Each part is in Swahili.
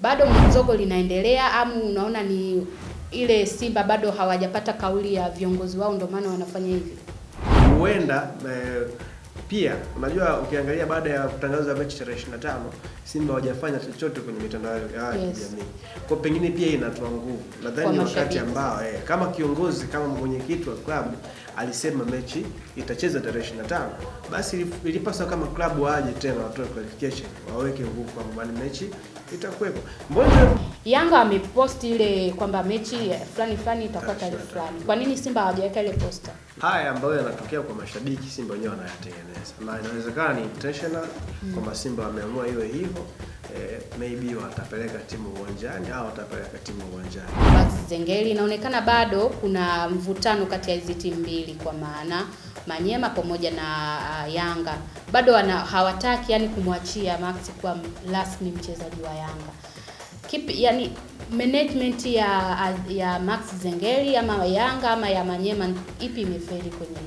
Bado mzogo linaendelea au unaona ni ile Simba bado hawajapata kauli ya viongozi wao ndio maana wanafanya hivi? Huenda pia unajua ukiangalia baada ya kutangaza mechi tarehe 25 Simba hawajafanya chochote kwenye mitandao ya kijamii. Kwa pengine pia inatoa nguvu. Nadhani wakati ambao kama kiongozi kama mwenyekiti wa klabu alisema mechi itacheza tarehe 25, basi ilipaswa kama klabu waje tena watoe qualification, waweke nguvu kwa mechi itakuwepo. Mbona Yanga amepost ile kwamba mechi fulani itakuwa tarehe fulani. Kwa nini Simba hawajaweka ile poster? Haya ambayo yanatokea kwa mashabiki Simba wenyewe wanayatengeneza. Na inawezekana ni intentional kwamba Simba wameamua iwe hivyo. Maybe watapeleka timu uwanjani au watapeleka timu uwanjani. Max Zengeli inaonekana bado kuna mvutano kati ya hizi timu mbili, kwa maana Manyema pamoja na Yanga bado hawataki yani kumwachia Max kuwa rasmi mchezaji wa Yanga. Kipi yani management ya Max Zengeli ama Yanga ama ya Manyema ipi imefeli kwenye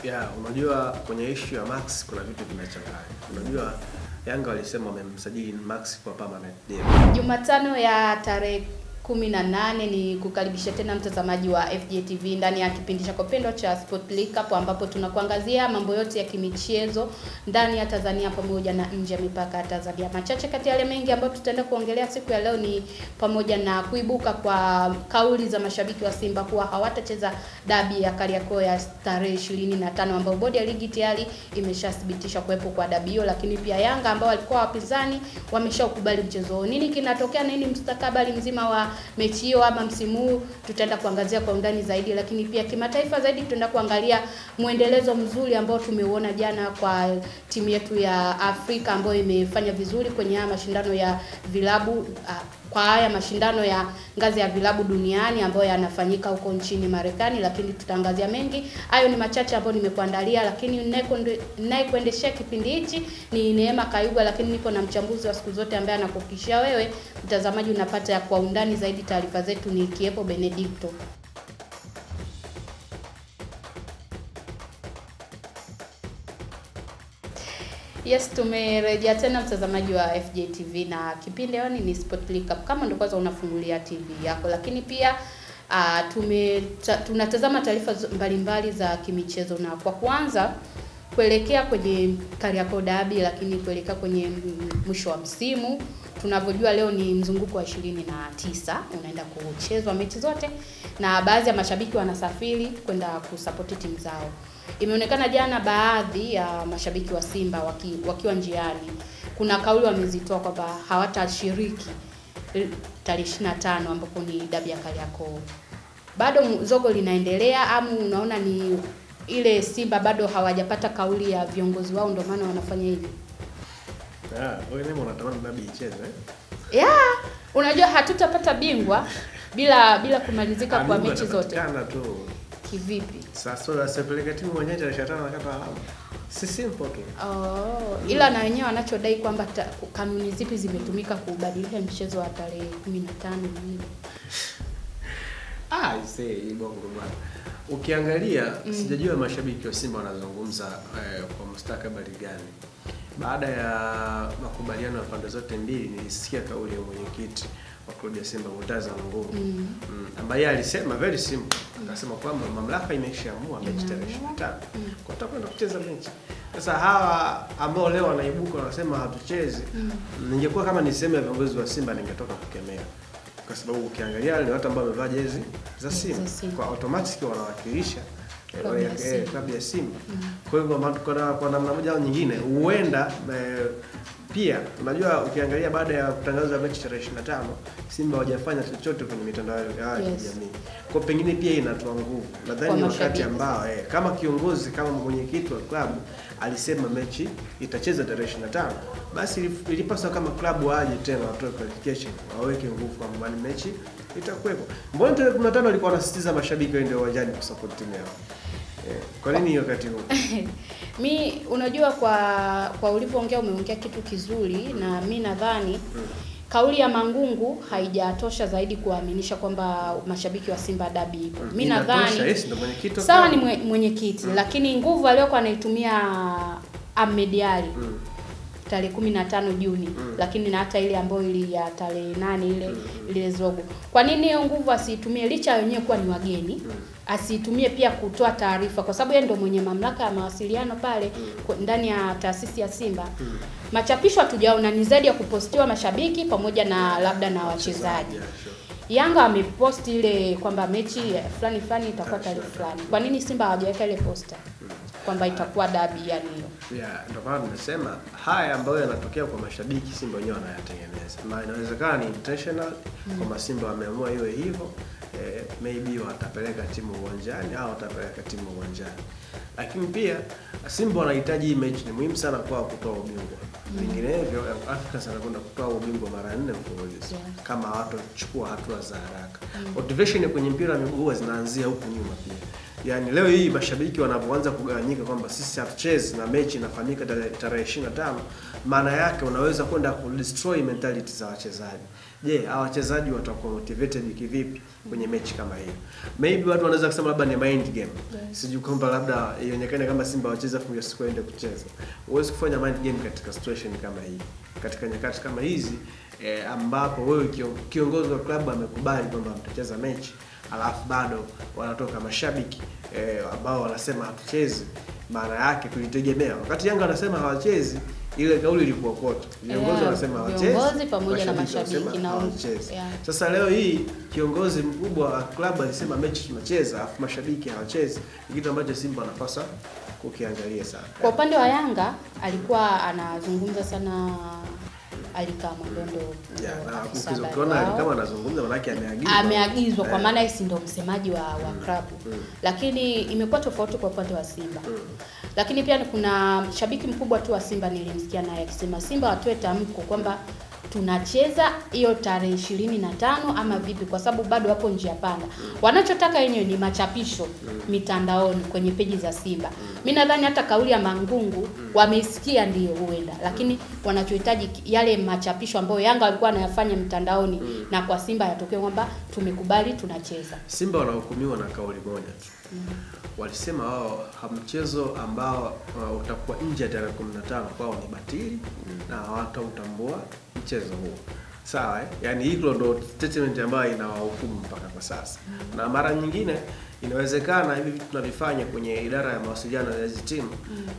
hili? Unajua kwenye issue ya Max kuna vitu vinachanganya. Unajua Yanga walisema wamemsajili Max kwa permanent deal. Jumatano ya tarehe 18 ni kukaribisha tena mtazamaji wa FJTV ndani ya kipindi cha kupendwa cha Sport League Cup, ambapo tunakuangazia mambo yote ya kimichezo ndani ya Tanzania pamoja na nje ya mipaka ya Tanzania. Machache kati ya yale mengi ambayo tutaenda kuongelea siku ya leo ni pamoja na kuibuka kwa kauli za mashabiki wa Simba kuwa hawatacheza dabi ya Kariakoo ya tarehe 25 ambayo bodi ya ligi tayari imeshathibitisha kuwepo kwa dabi hiyo, lakini pia Yanga ambao walikuwa wapinzani wameshaukubali mchezo. Nini kinatokea, nini mustakabali mzima wa mechi hiyo ama msimu huu, tutaenda kuangazia kwa undani zaidi, lakini pia kimataifa zaidi tutaenda kuangalia muendelezo mzuri ambao tumeuona jana kwa timu yetu ya Afrika ambayo imefanya vizuri kwenye haya mashindano ya vilabu kwa haya mashindano ya ngazi ya vilabu duniani ambayo yanafanyika huko nchini Marekani, lakini tutaangazia mengi. Hayo ni machache ambayo nimekuandalia, lakini ninayekuendeshea kipindi hichi ni Neema Kayuga, lakini nipo na mchambuzi wa siku zote ambaye anakuhakikishia wewe mtazamaji unapata ya kwa undani zaidi taarifa zetu, ni Kiepo Benedicto. Yes, tumerejea tena mtazamaji wa FJTV na kipindi leo ni Sport League Cup. Kama ndio kwanza unafungulia TV yako, lakini pia tunatazama taarifa mbalimbali za kimichezo, na kwa kwanza kuelekea kwenye Kariakoo Derby, lakini kuelekea kwenye mwisho wa msimu. Tunavyojua leo ni mzunguko wa 29 unaenda kuchezwa mechi zote, na baadhi ya mashabiki wanasafiri kwenda kusupport timu zao. Imeonekana jana baadhi ya mashabiki wa Simba wakiwa njiani, kuna kauli wamezitoa kwamba hawatashiriki tarehe 25 ambapo ni dabi ya Kariakoo. Bado mzogo linaendelea au unaona ni ile Simba bado hawajapata kauli ya viongozi wao ndio maana wanafanya hivi? Wewe unatamani dabi icheze? Unajua hatutapata bingwa bila kumalizika kwa mechi zote. Tu. Kivipi? Sasa sepeleka timu mwenyewe tarehe 25 nakata alama. Si simple tu. Ila na wenyewe wanachodai kwamba kanuni zipi zimetumika kubadilisha mchezo wa tarehe 15 hivi. Bongo bwana. Ukiangalia sijajua mashabiki wa Simba wanazungumza kwa mustakabali gani. Baada ya makubaliano ya pande zote mbili, nilisikia kauli ya mwenyekiti wa klabu ya Simba Murtaza Nguvu ambaye alisema very simple, akasema kwamba mamlaka imeshaamua mechi tarehe 25 kwa tutakwenda kucheza mechi. Sasa hawa ambao leo wanaibuka wanasema hatuchezi, ningekuwa kama niseme viongozi wa Simba ningetoka kukemea, kwa sababu ukiangalia ni watu ambao wamevaa jezi za Simba kwa automatic wanawakilisha klabu ya Simba. Kwa hivyo kwa namna moja au nyingine huenda pia unajua ukiangalia baada ya kutangaza mechi tarehe 25 Simba hawajafanya chochote kwenye mitandao ya kijamii. Kwa pengine pia inatoa nguvu. Nadhani wakati ambao kama kiongozi kama mwenyekiti wa klabu alisema mechi itacheza tarehe 25, basi ilipaswa kama klabu waje tena watoe qualification, waweke nguvu kwa mechi itakuwepo. Mbona tarehe 15 walikuwa wanasisitiza mashabiki waende uwanjani kusupport timu yao? Kwa nini wakati huu? Unajua kwa ulivyoongea umeongea kitu kizuri, na mimi nadhani kauli ya Mangungu haijatosha zaidi kuaminisha kwamba mashabiki wa Simba dabi ipo. Mimi nadhani sawa ni mwenyekiti, lakini nguvu aliyokuwa anaitumia Ahmed Ally tarehe 15 Juni, lakini na hata ile ambayo ile ya tarehe 8 ile zogo. Kwa nini hiyo nguvu asiitumie licha wenyewe kuwa ni wageni? Asiitumie pia kutoa taarifa, kwa sababu yeye ndio mwenye mamlaka ya mawasiliano pale ndani ya taasisi ya Simba. Machapisho hatujaona, ni zaidi ya kupostiwa mashabiki pamoja na labda na wachezaji. Yanga ameposti ile kwamba mechi fulani fulani itakuwa tarehe fulani. Kwa nini Simba hawajaweka ile poster kwamba itakuwa dabi yani hiyo? Ndio maana tunasema haya ambayo yanatokea kwa mashabiki Simba wenyewe wanayatengeneza. Na inawezekana ni intentional kwamba Simba wameamua iwe hivyo. Maybe watapeleka timu uwanjani au watapeleka timu uwanjani. Lakini pia Simba wanahitaji hii mechi, ni muhimu sana kwa kutoa ubingwa. Vinginevyo Afrika sana kwenda kutoa ubingwa mara 4 mfululizo kama hawatachukua hatua za haraka. Motivation kwenye mpira wa miguu zinaanzia huku nyuma pia. Yaani leo hii mashabiki wanapoanza kugawanyika kwamba sisi hatuchezi na mechi inafanyika tarehe 25, maana yake unaweza kwenda ku destroy mentality za wachezaji. Je, hao wachezaji watakuwa motivated kivipi kwenye mechi kama hiyo? Maybe watu wanaweza kusema labda ni mind game. Sijui kwamba labda ionekane kama Simba wacheza funga siku ende kucheza. Huwezi kufanya mind game katika situation kama hii. Katika nyakati kama hizi ambapo wewe kiongozi wa klabu amekubali kwamba mtacheza mechi, alafu bado wanatoka mashabiki ambao wanasema hatuchezi, maana yake tulitegemea wakati Yanga anasema hawachezi, ile kauli ilikuwa kote. Viongozi wanasema hawachezi, viongozi pamoja na mashabiki na hawachezi. Sasa leo hii kiongozi mkubwa wa klabu alisema mechi tunacheza, afu mashabiki hawachezi, kitu ambacho Simba anapaswa kukiangalia sana. Kwa upande wa Yanga alikuwa anazungumza sana Alikamwe ndo ukiona Alikamwe anazungumza maana yake ameagizwa kwa maana yeye ndo msemaji wa klabu. Lakini imekuwa tofauti kwa upande wa Simba. Lakini pia kuna shabiki mkubwa tu wa Simba nilimsikia naye akisema Simba watoe tamko kwamba tunacheza hiyo tarehe 25 ama vipi, kwa sababu bado hapo njia panda. Wanachotaka wenyewe ni machapisho mitandaoni kwenye peji za Simba. Mimi nadhani hata kauli ya Mangungu wameisikia ndio huenda, lakini wanachohitaji yale machapisho ambayo Yanga walikuwa wanayafanya mitandaoni na kwa Simba yatokee kwamba tumekubali tunacheza. Simba wanahukumiwa na kauli moja tu. Walisema wao mchezo ambao utakuwa nje ya tarehe 15 kwao ni batili na hawatautambua mchezo huo. Sawa Yaani hilo ndo statement ambayo inawahukumu mpaka kwa sasa. Na mara nyingine inawezekana hivi vitu tunavifanya kwenye idara ya mawasiliano ya hizo timu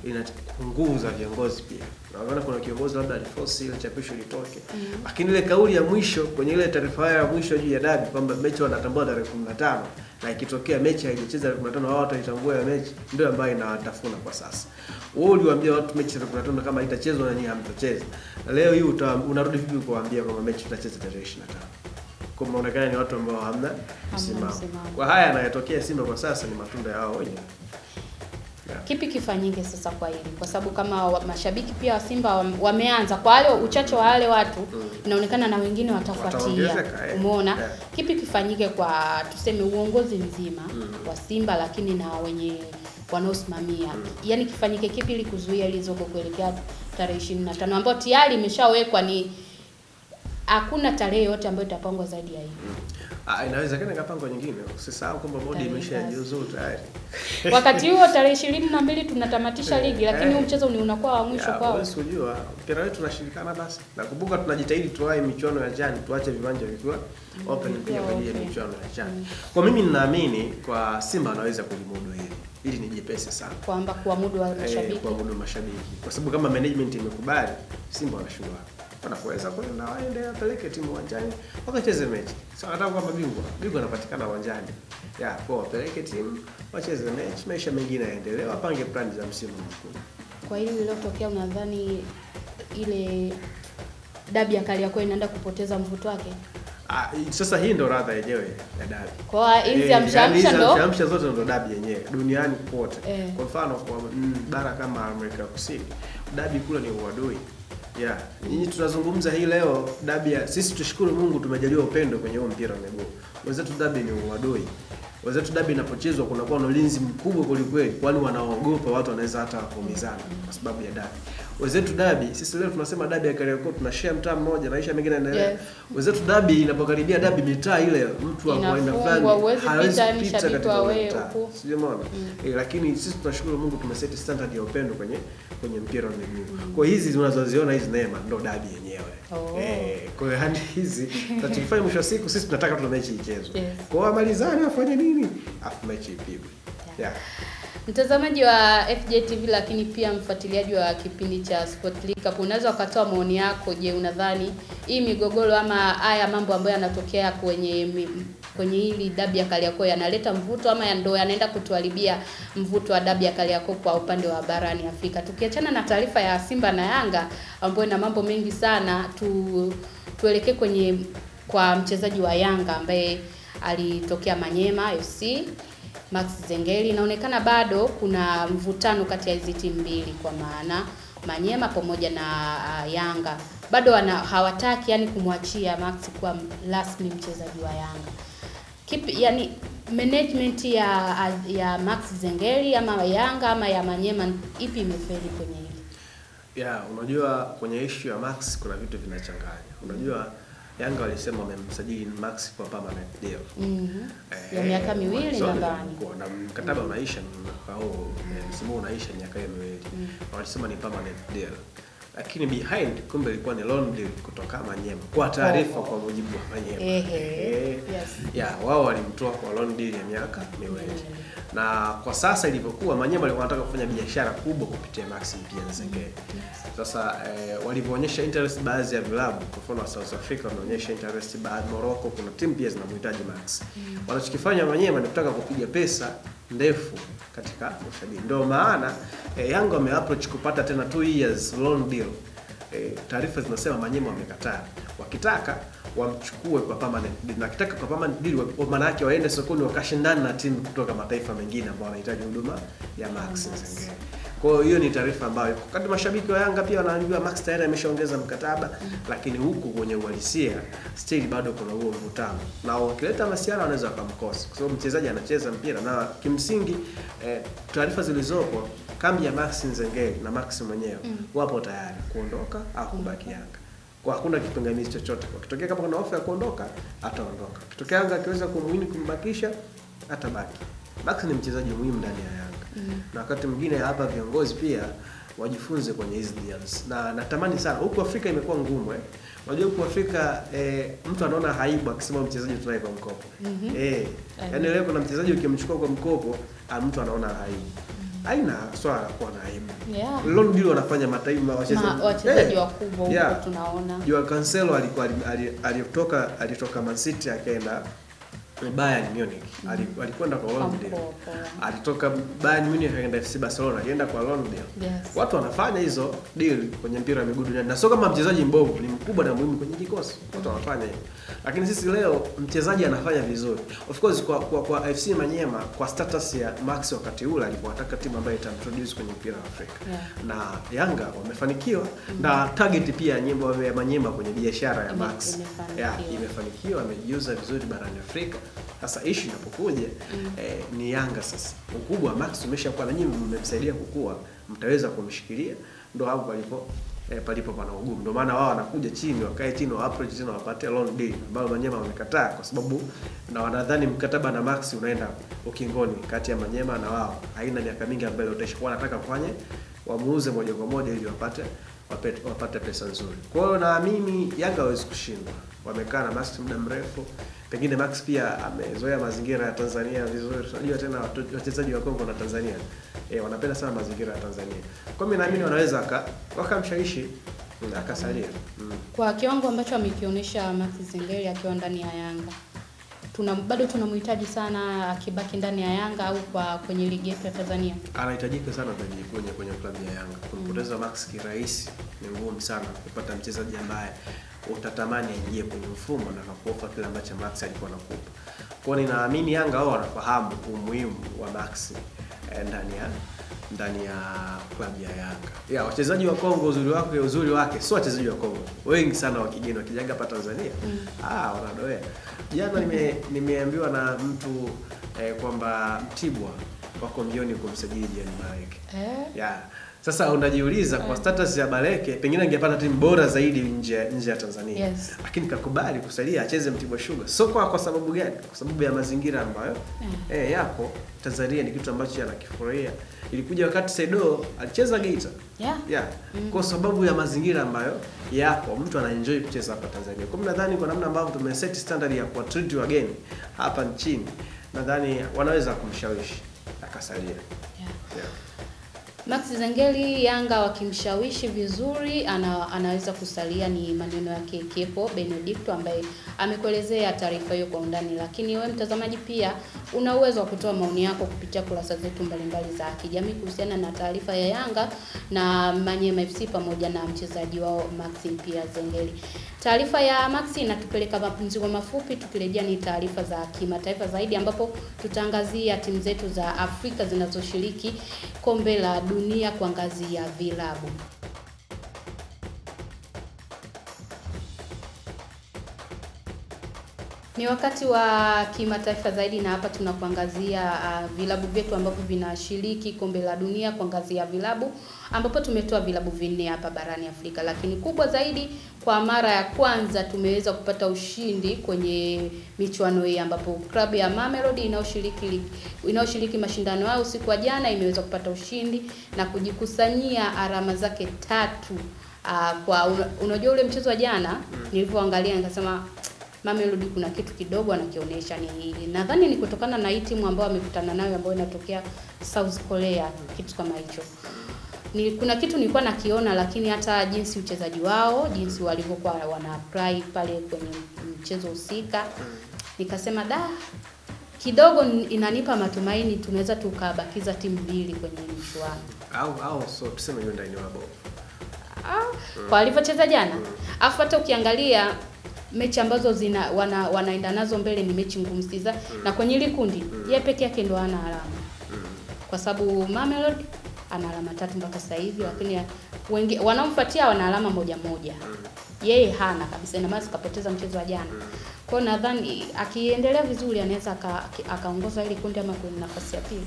inapunguza viongozi pia. Naona kuna kiongozi labda aliforce ile chapisho litoke. Lakini ile kauli ya mwisho kwenye ile taarifa ya mwisho juu ya dabi kwamba mechi wanatambua tarehe 15 na ikitokea mechi haijacheza tarehe 15 wao wataitambua ya mechi, ndio ambayo inawatafuna kwa sasa. Wewe uliwaambia watu mechi tarehe 15 kama itachezwa na nyinyi hamtacheza. Leo hii unarudi vipi kuwaambia kwamba mechi tutacheza tarehe 25? Kwa maana ni watu ambao hamna msimamo. Kwa haya yanayotokea Simba kwa sasa ni matunda ya wao wenyewe. Kipi kifanyike sasa kwa hili? Kwa sababu kama mashabiki pia wa Simba wameanza kwa wale uchache wa wale watu, inaonekana na wengine watafuatia. Umeona? Kipi kifanyike kwa tuseme uongozi mzima wa Simba, lakini na wenye wanaosimamia? Yaani kifanyike kipi ili kuzuia ile zogo kuelekea tarehe 25 ambayo tayari imeshawekwa, ni hakuna tarehe yote ambayo itapangwa zaidi ya hiyo? Inawezekana kapangwa nyingine. Usisahau kwamba bodi imeshajiuzuru tayari. Wakati huo tarehe 22 tunatamatisha ligi, lakini huu mchezo ni unakuwa wa mwisho kwao. Wewe unajua mpira wetu tunashirikana basi. Nakumbuka tunajitahidi tuwae michuano ya jana, tuache viwanja vikiwa open pia kwa ajili ya michuano ya jana. Kwa mimi ninaamini kwa Simba anaweza kulimudu hili. Hili ni jepesi sana. Kwamba kuamudu wa mashabiki. Kuamudu mashabiki. Kwa sababu kama management imekubali, Simba wanashindwa. Wanaweza kwenda waende wapeleke timu uwanjani wakacheze mechi. Sasa nataka kwamba bingwa anapatikana uwanjani. Kwa wapeleke timu wacheze mechi, maisha mengine yaendelee, wapange plani za msimu mkuu. Kwa hiyo lililotokea unadhani ile dabi ya Kariakoo inaenda kupoteza mvuto wake? Sasa hii ndo radha yenyewe ya dabi. Kwa hizi amshamsha ndo amshamsha zote ndo dabi yenyewe duniani kote. Kwa mfano kwa bara kama Amerika Kusini, dabi kule ni uadui. Yeah, nyinyi tunazungumza hii leo dabi. Sisi tushukuru Mungu tumejaliwa upendo kwenye huo mpira wa miguu. Wenzetu dabi ni uadui. Wenzetu dabi inapochezwa kunakuwa na ulinzi mkubwa kweli, kwani wanaogopa watu wanaweza hata kuumizana kwa sababu ya dabi. Wenzetu dabi, sisi leo tunasema dabi ya Kariakoo tunashare mtaa mmoja, maisha mengine yanaendelea. Yes. Wenzetu dabi inapokaribia dabi mitaa ile mtu wa aina fulani hawezi kupita katika wewe huko. Sio maana. Lakini sisi tunashukuru Mungu tumeset standard ya upendo kwenye mpira wa miguu. Kwa hizi unazoziona hizi neema ndo dabi yenyewe. Kwa hiyo hadi hizi tutakifanya mwisho siku sisi tunataka tuna mechi ichezwe. Yes. Kwa amalizani wafanye nini? Afu mechi ipigwe. Yeah. Mtazamaji wa FJTV lakini pia mfuatiliaji wa kipindi cha Sport League Cup, unaweza ukatoa maoni yako. Je, unadhani hii migogoro ama haya mambo ambayo yanatokea kwenye hili dabi ya Kariakoo yanaleta mvuto ama ndio yanaenda kutuharibia mvuto wa dabi ya Kariakoo kwa upande wa barani Afrika? Tukiachana na taarifa ya Simba na Yanga ambayo ina mambo mengi sana, tuelekee kwa mchezaji wa Yanga ambaye alitokea Manyema FC, Max Zengeli. Inaonekana bado kuna mvutano kati ya hizi timu mbili, kwa maana Manyema pamoja na Yanga bado hawataki yani kumwachia Max kuwa rasmi mchezaji wa Yanga. Kipi yani management ya Max Zengeli ama Yanga ama ya Manyema ipi imefeli kwenye hili? Yeah, unajua kwenye issue ya Max kuna vitu vinachanganya. Unajua Yanga walisema wamemsajili Max kwa permanent deal. Ya miaka miwili nadhani. Kwa mkataba unaisha au msimu unaisha miaka miwili. Walisema ni permanent deal. Lakini behind kumbe ilikuwa ni loan deal kutoka Manyema. Kwa taarifa kwa mujibu wa Manyema. Yes. Yeah, wao walimtoa kwa loan deal ya miaka miwili. Na kwa sasa ilivyokuwa Manyema walikuwa wanataka kufanya biashara kubwa kupitia Max Zengeli. Sasa walivyoonyesha interest baadhi ya vilabu, kwa mfano South Africa wanaonyesha interest, baadhi Morocco kuna timu pia zinamhitaji Max. Wanachokifanya Manyema ni kutaka kupiga pesa ndefu katika ushabiki. Ndio maana Yanga wameapproach kupata tena 2 years loan deal. Taarifa zinasema Manyema wamekataa. Wakitaka wamchukue kwa permanent deal. Na kitaka kwa permanent deal maana yake waende sokoni wakashindana na timu kutoka mataifa mengine ambao wanahitaji huduma ya Max Zengeli. Kwa hiyo ni taarifa ambayo wakati mashabiki wa Yanga pia wanaambiwa Max tayari ameshaongeza mkataba, lakini huku kwenye uhalisia still bado kuna huo mvutano. Na wakileta masiara wanaweza wakamkosa kwa sababu mchezaji anacheza mpira na kimsingi taarifa zilizopo kambi ya Max Zengeli na Max mwenyewe wapo tayari kuondoka au kubaki Yanga. Kwa hakuna kipingamizi chochote. Ukitokea kama kuna ofa ya kuondoka ataondoka. Ukitokea Yanga akiweza kumwini kumbakisha atabaki. Max ni mchezaji muhimu ndani ya Yanga. Na wakati mwingine hapa viongozi pia wajifunze kwenye hizi deals. Na natamani sana huko Afrika imekuwa ngumu Unajua huko Afrika mtu anaona aibu akisema mchezaji tunaye kwa mkopo. Yaani leo kuna mchezaji ukimchukua kwa mkopo, mtu anaona aibu. Haina swala kuwa na aibu. Loan deal wanafanya mataifa wachezaji wakubwa huko tunaona. Joao Cancelo alitoka Man City akaenda Bayern Munich. Alikwenda kwa loan deal. Alitoka Bayern Munich akaenda FC Barcelona, alienda kwa loan deal. Watu wanafanya hizo deal kwenye mpira wa miguu duniani. Na sio kama mchezaji mbovu, ni mkubwa na muhimu kwenye kikosi. Watu wanafanya hivyo. Lakini sisi leo mchezaji anafanya vizuri. Of course kwa FC Manyema kwa status ya Max wakati ule alipotaka timu ambayo itamtroduce kwenye mpira wa Afrika. Na Yanga wamefanikiwa na target pia ya Manyema kwenye biashara ya Max. Imefanikiwa, amejiuza vizuri barani Afrika. Sasa issue inapokuja ni Yanga sasa. Ukubwa Max umeshakuwa na nyinyi mmemsaidia kukua, mtaweza kumshikilia, ndio hapo palipo pana ugumu. Ndio maana wao wanakuja chini, wakae chini wa approach tena wapate loan deal ambao Manyema wamekataa kwa sababu na wanadhani mkataba na Max unaenda ukingoni kati ya Manyema na wao. Haina miaka mingi ambayo utaishakuwa wanataka kufanye wamuuze moja kwa moja ili wapate pesa nzuri. Kwa hiyo naamini Yanga hawezi kushindwa. Wamekaa na Max muda mrefu. Pengine Max pia amezoea mazingira ya Tanzania vizuri. Unajua tena wachezaji wa Kongo na Tanzania wanapenda sana mazingira ya Tanzania. Kwa mimi naamini wanaweza wakamshawishi akasalia. Kwa kiwango ambacho amekionyesha Max Zengeli akiwa ndani ya Yanga, bado tunamhitaji sana akibaki ndani ya Yanga au kwenye ligi yetu ya Tanzania. Anahitajika sana kwenye klabu ya Yanga. Kupoteza Max kirahisi ni ngumu sana kupata mchezaji ambaye utatamani aingie kwenye mfumo na kukupa kile ambacho Max alikuwa anakupa. Kwa ninaamini Yanga wao wanafahamu umuhimu wa Max ndani ndani ya klabu ya Yanga. Wachezaji wa Kongo uzuri wake sio wachezaji wa Kongo. Wengi sana wa kigeni wakijaga hapa Tanzania. Wanadoea. Jana nimeambiwa na mtu kwamba Mtibwa wako mbioni kumsajili Jean Baleke. Sasa unajiuliza kwa status ya Baleke pengine angepata timu bora zaidi nje ya Tanzania. Lakini kakubali kusalia acheze Mtibwa Sugar. So kwa sababu gani? Kwa sababu ya mazingira ambayo yapo Tanzania ni kitu ambacho anakifurahia. Ilikuja wakati Sedo alicheza Geita. Kwa sababu ya mazingira ambayo yapo mtu anaenjoy kucheza hapa Tanzania. Kwa nadhani kwa namna ambavyo tumeset standard ya kwa treat wageni hapa nchini, nadhani wanaweza kumshawishi akasalia. Max Zengeli Yanga wakimshawishi vizuri anaweza kusalia, ni maneno yake Kepo Benedicto ambaye amekuelezea taarifa hiyo kwa undani. Lakini wewe mtazamaji pia una uwezo wa kutoa maoni yako kupitia kurasa zetu mbalimbali za kijamii kuhusiana na taarifa ya Yanga na Manyema FC pamoja na mchezaji wao Max pia Zengeli. Taarifa ya Max inatupeleka mapumziko mafupi, tukirejea ni taarifa za kimataifa zaidi ambapo tutaangazia timu zetu za Afrika zinazoshiriki kombe la dunia kwa ngazi ya vilabu. Ni wakati wa kimataifa zaidi na hapa tunakuangazia vilabu vyetu ambavyo vinashiriki kombe la dunia kwa ngazi ya vilabu ambapo tumetoa vilabu 4 hapa barani Afrika, lakini kubwa zaidi kwa mara ya kwanza tumeweza kupata ushindi kwenye michuano hii ambapo klabu ya Mamelodi inayoshiriki mashindano hayo usiku wa jana imeweza kupata ushindi na kujikusanyia alama zake 3. Kwa unajua ule mchezo wa jana nilivyoangalia nikasema Mamelodi kuna kitu kidogo anakionyesha, nadhani ni kutokana na hii timu ambayo amekutana nayo ambayo inatokea South Korea, kitu kama hicho. Kuna kitu nilikuwa nakiona, lakini hata jinsi uchezaji wao, jinsi walivyokuwa wana apply pale kwenye mchezo husika, nikasema kidogo inanipa matumaini tunaweza tukabakiza timu 2 kwenye mchuano. Au so tuseme hiyo ndio wabo. Kwa alivyocheza jana. Afu hata ukiangalia mechi ambazo wanaenda nazo mbele ni mechi ngumu siza, na kwenye ile kundi yeye peke yake ndo ana alama. Kwa sababu Mamelodi ana alama 3 mpaka sasa hivi, lakini wengi wanaomfuatia wana alama 1. Yeye hana kabisa, na maana kapoteza mchezo wa jana. Kwa nadhani akiendelea vizuri anaweza akaongoza ile kundi ama kwenye nafasi ya pili.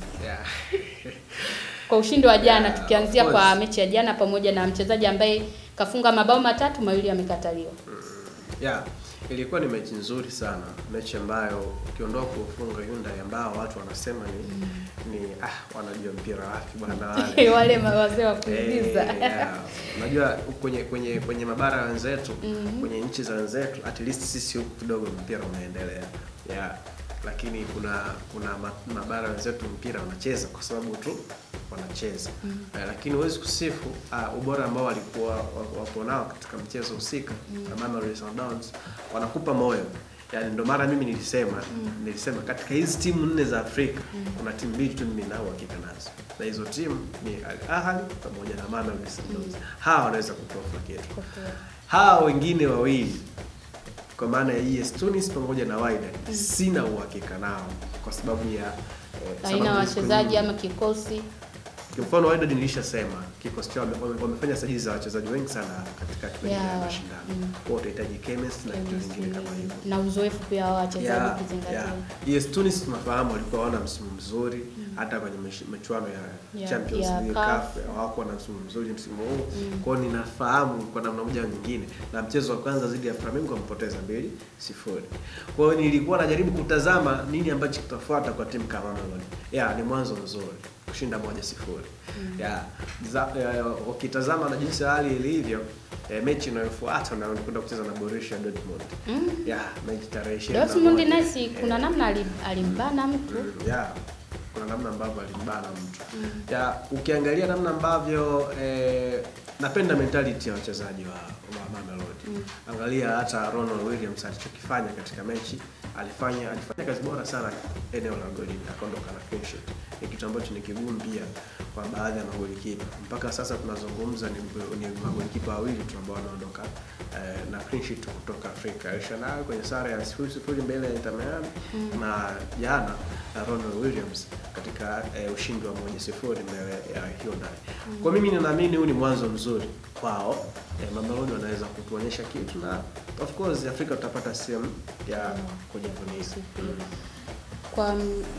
Kwa ushindi wa jana tukianzia kwa mechi ya jana pamoja na mchezaji ambaye kafunga mabao 3, 2 yamekataliwa. Ilikuwa ni mechi nzuri sana, mechi ambayo ukiondoa kufunga Hyundai ambao watu wanasema ni wanajua mpira wapi bwana wale wazee wa kuigiza. Unajua kwenye mabara wenzetu, kwenye nchi za wenzetu, at least sisi huku kidogo mpira unaendelea. Lakini kuna mabara wenzetu mpira wanacheza kwa sababu tu wanacheza. Lakini huwezi kusifu ubora ambao walikuwa wapo nao katika mchezo husika. Mamelodi Sundowns wanakupa moyo. Ndio mara mimi nilisema katika hizi timu 4 za Afrika kuna timu 2 tu mimi nao hakika nazo. Na hizo timu ni Al Ahly pamoja na Mamelodi Sundowns. Hawa wanaweza kutoa kitu. Hawa wengine wawili kwa maana ya ES Tunis pamoja na Wydad sina uhakika nao kwa sababu ya aina wachezaji ama kikosi. Kwa mfano Wydad nilishasema kikosi chao wamefanya sajili za wachezaji wengi sana katika kipindi cha mashindano. Kwa utahitaji chemistry na vitu vingine kama hivyo. Na uzoefu pia wa wachezaji kuzingatia. ES Tunis tunafahamu walikuwa wana msimu mzuri hata kwenye michuano ya Champions League Cup hawako na msimu mzuri msimu huu. Kwa hiyo ninafahamu kwa namna moja au nyingine, na mchezo wa kwanza dhidi ya Flamengo wamepoteza 2-0. Kwa hiyo nilikuwa najaribu kutazama nini ambacho kitafuata kwa timu kama Mamelodi. Ni mwanzo mzuri kushinda 1-0. Ukitazama na jinsi hali ilivyo, mechi inayofuata na wanakwenda kucheza na Borussia Dortmund. Mechi tarehe 20. Dortmund nice, kuna namna alimbana mtu. Kuna namna ambavyo alimbana mtu. Ukiangalia namna ambavyo napenda mentality ya wachezaji wa Mamelodi. Angalia hata Ronald Williams alichokifanya katika mechi, alifanya kazi bora sana eneo la goli, akaondoka na clean sheet. Ni kitu ambacho ni kigumu pia kwa baadhi ya magolikipa. Mpaka sasa tunazungumza ni magolikipa wawili tu ambao wanaondoka na clean sheet kutoka Afrika. El Shaarawy kwenye sare ya 0-0 mbele ya Inter Miami na jana Ronald Williams katika ushindi wa 1-0 mbele ya Hyundai. Kwa mimi ninaamini huu ni mwanzo mzuri kwao. Mamelodi wanaweza kutuonyesha kitu, na of course Afrika tutapata sehemu ya kujivunia. Kwa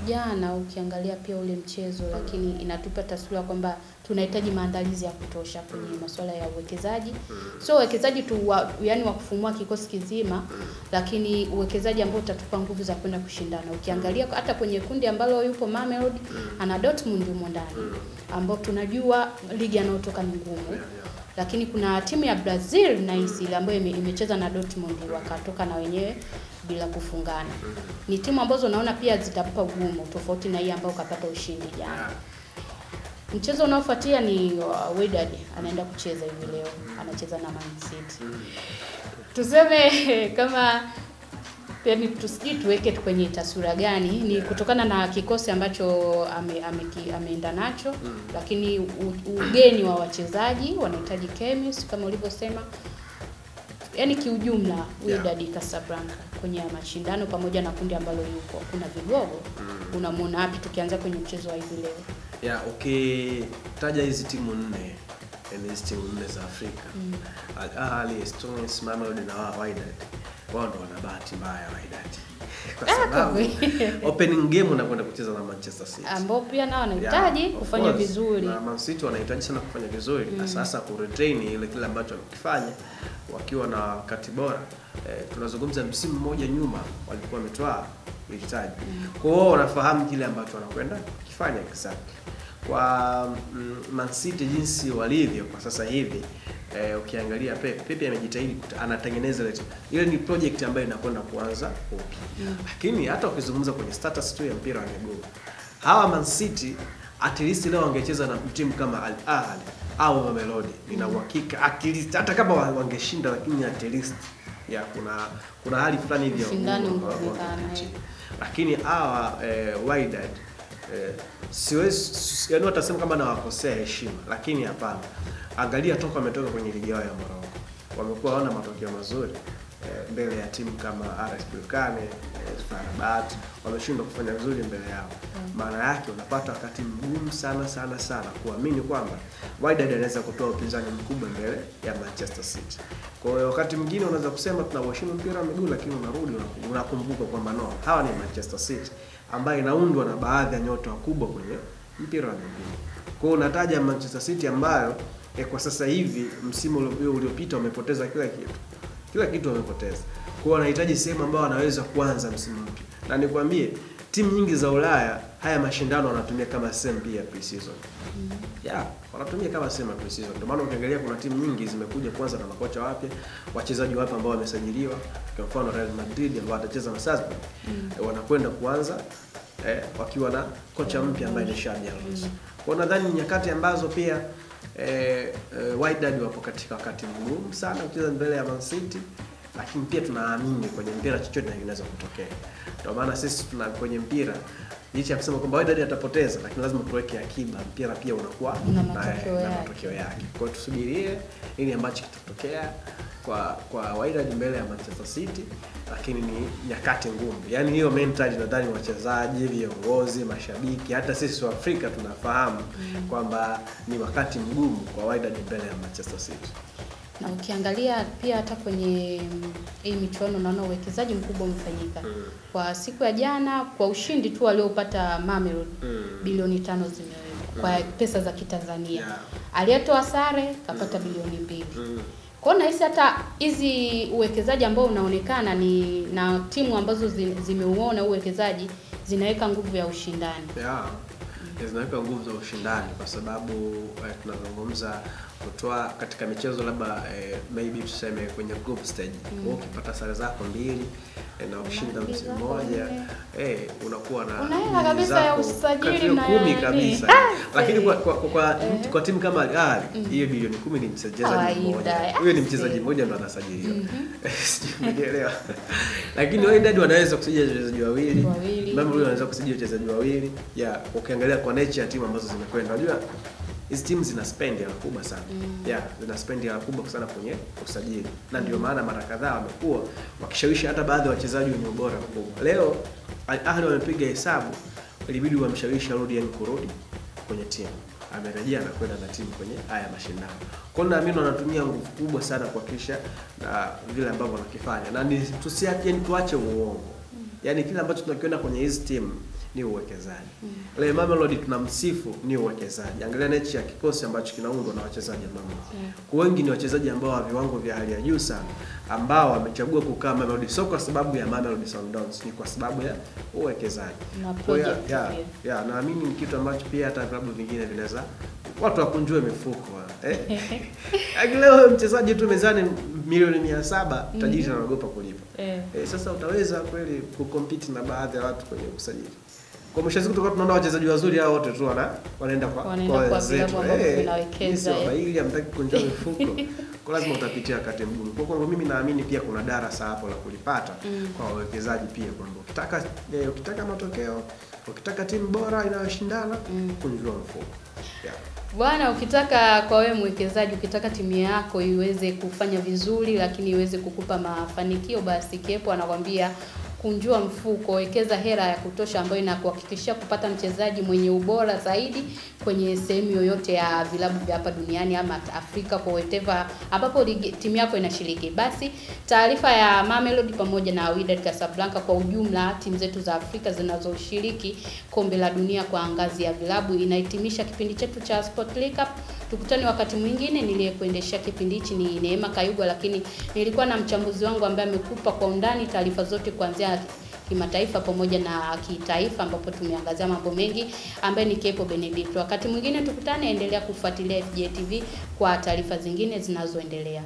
jana ukiangalia pia ule mchezo, lakini inatupa taswira kwamba tunahitaji maandalizi ya kutosha kwenye masuala ya uwekezaji. So uwekezaji tu yani wa kufumua kikosi kizima, lakini uwekezaji ambao utatupa nguvu za kwenda kushindana. Ukiangalia hata kwenye kundi ambalo yupo Mamelodi, ana Dortmund yumo ndani, ambao tunajua ligi anayotoka ni ngumu. Lakini kuna timu ya Brazil Nice ambayo imecheza na Dortmund wakatoka na wenyewe bila kufungana. Ni timu ambazo naona pia zitapa ugumu tofauti na hii ambayo kapata ushindi jana. Mchezo unaofuatia ni Wydad anaenda kucheza hivi leo, anacheza na Man City. Tuseme kama yani tusiji tuweke kwenye taswira gani, ni kutokana na kikosi ambacho ameenda nacho, lakini ugeni wa wachezaji wanahitaji chemistry kama ulivyosema. Yani kiujumla Wydad Casablanca kwenye mashindano pamoja na kundi ambalo yuko, kuna vigogo. Unamuona wapi tukianza kwenye mchezo wa hivi leo? Taja hizi timu nne, hizi timu nne za Afrika. Al Ahly, Stones, Mamelodi na Wydad. Wao ndo wana bahati mbaya Wydad. Kwa sababu opening game unakwenda kucheza na Manchester City, ambao pia nao wanahitaji kufanya vizuri. Na Man City wanahitaji sana kufanya vizuri. Sasa ku retain ile kile ambacho walikifanya wakiwa na wakati bora. Tunazungumza msimu mmoja nyuma walikuwa wametoa hitaji. Kwa hiyo wanafahamu kile ambacho wanakwenda kufanya exactly. Kwa Man City jinsi walivyo kwa sasa hivi, ukiangalia Pepe amejitahidi anatengeneza ile ni project ambayo inakwenda kuanza upya. Lakini hata ukizungumza kwenye status tu ya mpira wa miguu, hawa Man City at least leo wangecheza na timu kama Al Ahly au Mamelodi, nina uhakika at least hata kama wangeshinda, lakini at least kuna hali fulani hivi ya ushindani. Lakini hawa Wydad siwezi yani watasema kama na wakosea heshima, lakini hapana. Angalia toka wametoka kwenye ligi yao ya Morocco, wamekuwa wana matokeo mazuri mbele ya timu kama RS Berkane, FAR Rabat, wameshindwa kufanya vizuri mbele yao. Maana yake unapata wakati mgumu sana kuamini kwamba Wydad anaweza kutoa upinzani mkubwa mbele ya Manchester City. Kwa hiyo wakati mwingine unaweza kusema tunawashinda mpira wa miguu, lakini unarudi unakumbuka kwamba no, hawa ni Manchester City ambayo inaundwa na baadhi ya nyota wakubwa kwenye mpira wa miguu. Kwa hiyo unataja Manchester City ambayo kwa sasa hivi msimu uliopita wamepoteza kila kitu wamepoteza. Kwa hiyo wanahitaji sehemu ambayo wanaweza kuanza msimu mpya. Na nikwambie timu nyingi za Ulaya haya mashindano wanatumia kama sehemu pia pre-season. Wanatumia kama sehemu pre-season. Ndio maana ukiangalia kuna timu nyingi zimekuja kwanza na makocha wapya, wachezaji wapya ambao wamesajiliwa. Kwa mfano Real Madrid ambao watacheza na Salzburg, wanakwenda kuanza wakiwa na kocha mpya ambaye ni Xabi Alonso. Kwa nadhani nyakati ambazo pia Wydad wapo katika wakati mgumu sana kucheza mbele ya Man City, lakini pia tunaamini kwenye mpira chochote kinaweza kutokea. Ndio maana sisi kwenye mpira licha ya kusema kwamba Wydad atapoteza, lakini lazima tuweke akiba. Mpira pia unakuwa na matokeo yake. Kwa hiyo tusubirie nini ambacho kitatokea kwa Wydad mbele ya Manchester City, lakini ni nyakati ngumu. Yaani hiyo mentality nadhani wachezaji, viongozi, mashabiki, hata sisi wa Afrika tunafahamu kwamba ni wakati mgumu kwa Wydad mbele ya Manchester City. Na ukiangalia pia hata kwenye hii michuano naona uwekezaji mkubwa umefanyika. Kwa siku ya jana kwa ushindi tu aliopata Mamelodi, bilioni 5 zimewekwa kwa pesa za Kitanzania. Aliyetoa sare kapata bilioni 2. Kwa hiyo nahisi hata hizi uwekezaji ambao unaonekana ni na timu ambazo zimeuona uwekezaji zinaweka nguvu ya ushindani. Zinaweka nguvu za ushindani kwa sababu tunazungumza kutoa katika michezo labda maybe tuseme kwenye group stage. Kwa ukipata sare zako 2 na ukishinda mchezo mmoja unakuwa na unaenda kabisa ya usajili na 10 kabisa. Lakini kwa timu kama Al Ahly hiyo bilioni 10 ni mchezaji mmoja. Huyo ni mchezaji mmoja ndo anasajiliwa. Sijuelewa. Lakini Wydad wanaweza kusajili wachezaji wawili. Mambo wanaweza kusajili wachezaji wawili. Ukiangalia kwa nature ya timu ambazo zimekwenda. Unajua hizi timu zina spend hela kubwa sana. Zina spend hela kubwa sana kwenye usajili. Na ndio maana mara kadhaa wamekuwa wakishawishi hata baadhi ya wachezaji wenye ubora mkubwa. Leo Al Ahly wamepiga hesabu, ilibidi wamshawishi arudi kurudi kwenye timu. Amerejea na kwenda na timu kwenye haya mashindano. Kwa hiyo naamini wanatumia nguvu kubwa sana kuhakikisha na vile ambavyo wanakifanya. Na ni tuache uongo. Yaani kile ambacho tunakiona kwenye hizi timu ni uwekezaji. Leo Mamelodi tunamsifu ni uwekezaji. Angalia nature ya kikosi ambacho kinaundwa na wachezaji ambao kwa wengi ni wachezaji ambao wa viwango vya hali ya juu sana, ambao wamechagua kukaa Mamelodi sio kwa sababu ya Mamelodi Sundowns, ni kwa sababu ya uwekezaji. Na project naamini ni kitu ambacho pia hata vilabu vingine vinaweza watu wakunjue mifuko. Leo mchezaji tu mezani milioni 700 tajiri anaogopa kulipa. Sasa utaweza kweli kucompete na baadhi ya watu kwenye usajili? Kwa mwisho siku tutakuwa tunaona wachezaji wazuri hao wote tu wanaenda kwa vilabu ambavyo vinawekeza. Ili hamtaki kunjua mifuko. Kwa lazima utapitia wakati mgumu. Kwa mimi naamini pia kuna darasa hapo la kulipata kwa wawekezaji pia, kwamba ukitaka matokeo, ukitaka timu bora inayoshindana, kunjua mfuko. Bwana, ukitaka kwa wewe mwekezaji, ukitaka timu yako iweze kufanya vizuri lakini iweze kukupa mafanikio, basi Kepo anakuambia kunjua mfuko, wekeza hela ya kutosha ambayo inakuhakikishia kupata mchezaji mwenye ubora zaidi kwenye sehemu yoyote ya vilabu vya hapa duniani ama Afrika, kwa whatever ambapo timu yako inashiriki. Basi taarifa ya Mamelodi pamoja na Wydad Casablanca, kwa ujumla timu zetu za Afrika zinazoshiriki kombe la dunia kwa ngazi ya vilabu, inahitimisha kipindi chetu cha Sport League Cup. Tukutane wakati mwingine. Niliyekuendeshea kipindi hichi ni Neema Kayugo, lakini nilikuwa na mchambuzi wangu ambaye amekupa kwa undani taarifa zote kuanzia kimataifa pamoja na kitaifa, ambapo tumeangazia mambo mengi, ambaye ni Kepo Benedict. Wakati mwingine tukutane, endelea kufuatilia FJ TV kwa taarifa zingine zinazoendelea.